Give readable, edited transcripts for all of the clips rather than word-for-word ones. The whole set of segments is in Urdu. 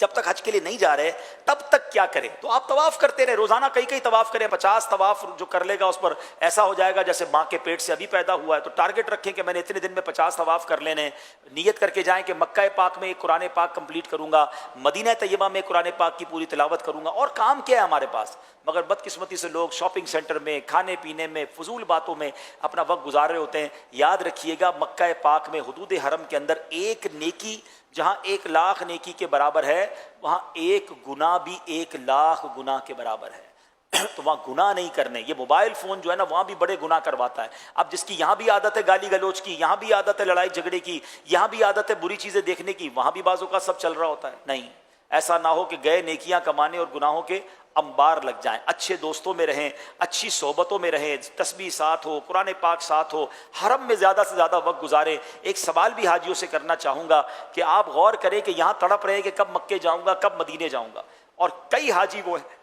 جب تک حج کے لیے نہیں جا رہے تب تک کیا کریں؟ تو آپ طواف کرتے رہے، روزانہ کئی طواف کریں، 50 طواف جو کر لے گا اس پر ایسا ہو جائے گا جیسے ماں کے پیٹ سے ابھی پیدا ہوا ہے۔ تو ٹارگٹ رکھیں کہ میں نے اتنے دن میں 50 طواف کر لینے، نیت کر کے جائیں کہ مکہ پاک میں قرآن پاک کمپلیٹ کروں گا، مدینہ طیبہ میں قرآن پاک کی پوری تلاوت کروں گا، اور کام کیا ہے ہمارے پاس؟ مگر بدقسمتی سے لوگ شاپنگ سینٹر میں، کھانے پینے میں، فضول باتوں میں اپنا وقت گزار رہے ہوتے ہیں۔ یاد رکھیے گا مکہ پاک میں حدود حرم کے اندر ایک نیکی جہاں 1,00,000 نیکی کے برابر ہے، وہاں ایک گناہ بھی 1,00,000 گناہ کے برابر ہے۔ تو وہاں گناہ نہیں کرنے۔ یہ موبائل فون جو ہے نا وہاں بھی بڑے گناہ کرواتا ہے۔ اب جس کی یہاں بھی عادت ہے گالی گلوچ کی، یہاں بھی عادت ہے لڑائی جھگڑے کی، یہاں بھی عادت ہے بری چیزیں دیکھنے کی، وہاں بھی بعضوں کا سب چل رہا ہوتا ہے۔ نہیں، ایسا نہ ہو کہ گئے نیکیاں کمانے اور گناہوں کے انبار لگ جائیں۔ اچھے دوستوں میں رہیں، اچھی صحبتوں میں رہیں، تسبیح ساتھ ہو، قرآن پاک ساتھ ہو، حرم میں زیادہ سے زیادہ وقت گزاریں۔ ایک سوال بھی حاجیوں سے کرنا چاہوں گا کہ آپ غور کریں کہ یہاں تڑپ رہے کہ کب مکے جاؤں گا، کب مدینے جاؤں گا، اور کئی حاجی وہ ہیں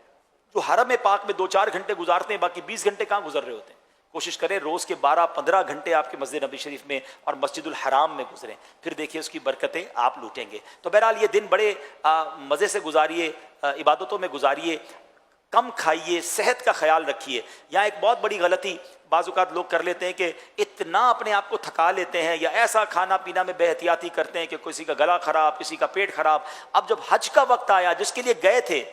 جو حرم پاک میں 2-4 گھنٹے گزارتے ہیں، باقی 20 گھنٹے کہاں گزر رہے ہوتے ہیں۔ کوشش کریں روز کے 12-15 گھنٹے آپ کے مسجد نبی شریف میں اور مسجد الحرام میں گزریں، پھر دیکھیے اس کی برکتیں آپ لوٹیں گے۔ تو بہرحال یہ دن بڑے مزے سے گزاریے، عبادتوں میں گزاریے، کم کھائیے، صحت کا خیال رکھیے۔ یہاں ایک بہت بڑی غلطی بعض اوقات لوگ کر لیتے ہیں کہ اتنا اپنے آپ کو تھکا لیتے ہیں یا ایسا کھانا پینا میں بے احتیاطی کرتے ہیں کہ کسی کا گلا خراب، کسی کا پیٹ خراب۔ اب جب حج کا وقت آیا جس کے لیے گئے تھے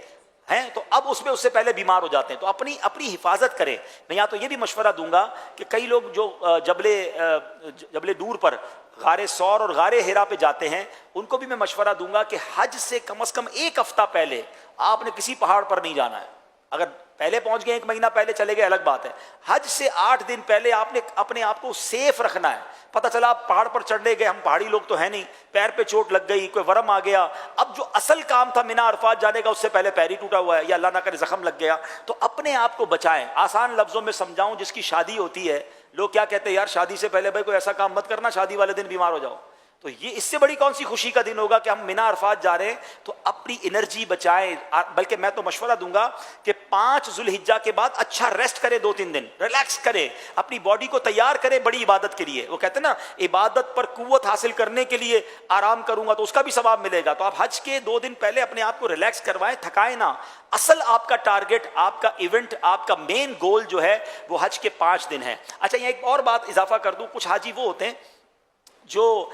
ہیں تو اب اس میں اس سے پہلے بیمار ہو جاتے ہیں، تو اپنی حفاظت کریں۔ میں یہاں تو یہ بھی مشورہ دوں گا کہ کئی لوگ جو جبل دور پر غار ثور اور غار حرا پہ جاتے ہیں، ان کو بھی میں مشورہ دوں گا کہ حج سے کم از کم 1 ہفتہ پہلے آپ نے کسی پہاڑ پر نہیں جانا ہے۔ اگر پہلے پہنچ گئے 1 مہینہ پہلے چلے گئے الگ بات ہے، حج سے 8 دن پہلے آپ نے اپنے آپ کو سیف رکھنا ہے۔ پتہ چلا آپ پہاڑ پر چڑھنے گئے، ہم پہاڑی لوگ تو ہیں نہیں، پیر پہ چوٹ لگ گئی، کوئی ورم آ گیا، اب جو اصل کام تھا مینا عرفات جانے کا اس سے پہلے پیر ہی ٹوٹا ہوا ہے یا اللہ نہ کرے زخم لگ گیا، تو اپنے آپ کو بچائیں۔ آسان لفظوں میں سمجھاؤں، جس کی شادی ہوتی ہے لوگ کیا کہتے ہیں، یار شادی سے پہلے بھائی کوئی ایسا کام مت کرنا شادی والے دن بیمار ہو جاؤ۔ تو یہ اس سے بڑی کون سی خوشی کا دن ہوگا کہ ہم مینا عرفات جا رہے ہیں، تو اپنی انرجی بچائیں۔ بلکہ میں تو مشورہ دوں گا کہ 5 ذو الحجہ کے بعد اچھا ریسٹ کریں، 2-3 دن ریلیکس کریں، اپنی باڈی کو تیار کریں بڑی عبادت کے لیے۔ وہ کہتے ہیں نا عبادت پر قوت حاصل کرنے کے لیے آرام کروں گا تو اس کا بھی ثواب ملے گا۔ تو آپ حج کے 2 دن پہلے اپنے آپ کو ریلیکس کروائیں، تھکائیں نہ۔ اصل آپ کا ٹارگٹ، آپ کا ایونٹ، آپ کا مین گول جو ہے وہ حج کے 5 دن ہے۔ اچھا یہاں ایک اور بات اضافہ کر دوں، کچھ حاجی وہ ہوتے ہیں جو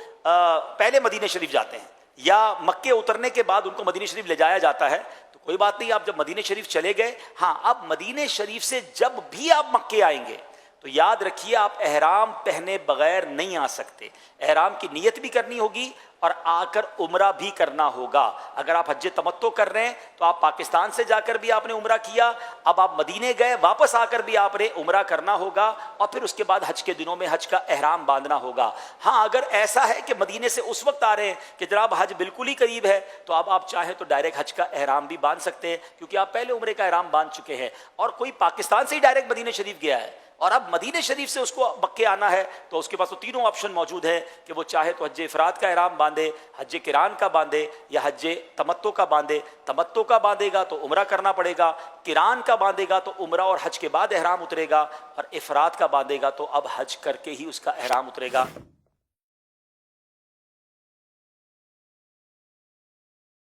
پہلے مدینہ شریف جاتے ہیں یا مکے اترنے کے بعد ان کو مدینہ شریف لے جایا جاتا ہے، تو کوئی بات نہیں، آپ جب مدینہ شریف چلے گئے، ہاں اب مدینہ شریف سے جب بھی آپ مکے آئیں گے تو یاد رکھیے آپ احرام پہنے بغیر نہیں آ سکتے۔ احرام کی نیت بھی کرنی ہوگی اور آ کر عمرہ بھی کرنا ہوگا۔ اگر آپ حج تمتع کر رہے ہیں تو آپ پاکستان سے جا کر بھی آپ نے عمرہ کیا، اب آپ مدینے گئے، واپس آ کر بھی آپ نے عمرہ کرنا ہوگا، اور پھر اس کے بعد حج کے دنوں میں حج کا احرام باندھنا ہوگا۔ ہاں اگر ایسا ہے کہ مدینے سے اس وقت آ رہے ہیں کہ جناب حج بالکل ہی قریب ہے، تو اب آپ چاہیں تو ڈائریکٹ حج کا احرام بھی باندھ سکتے ہیں، کیونکہ آپ پہلے عمرے کا احرام باندھ چکے ہیں۔ اور کوئی پاکستان سے ہی ڈائریکٹ مدینہ شریف گیا ہے اور اب مدینہ شریف سے اس کو مکے آنا ہے، تو اس کے پاس تو تینوں آپشن موجود ہے کہ وہ چاہے تو حج افراد کا احرام باندھے، حج قران کا باندھے، یا حج تمتع کا باندھے۔ تمتع کا باندھے گا تو عمرہ کرنا پڑے گا، قران کا باندھے گا تو عمرہ اور حج کے بعد احرام اترے گا، اور افراد کا باندھے گا تو اب حج کر کے ہی اس کا احرام اترے گا۔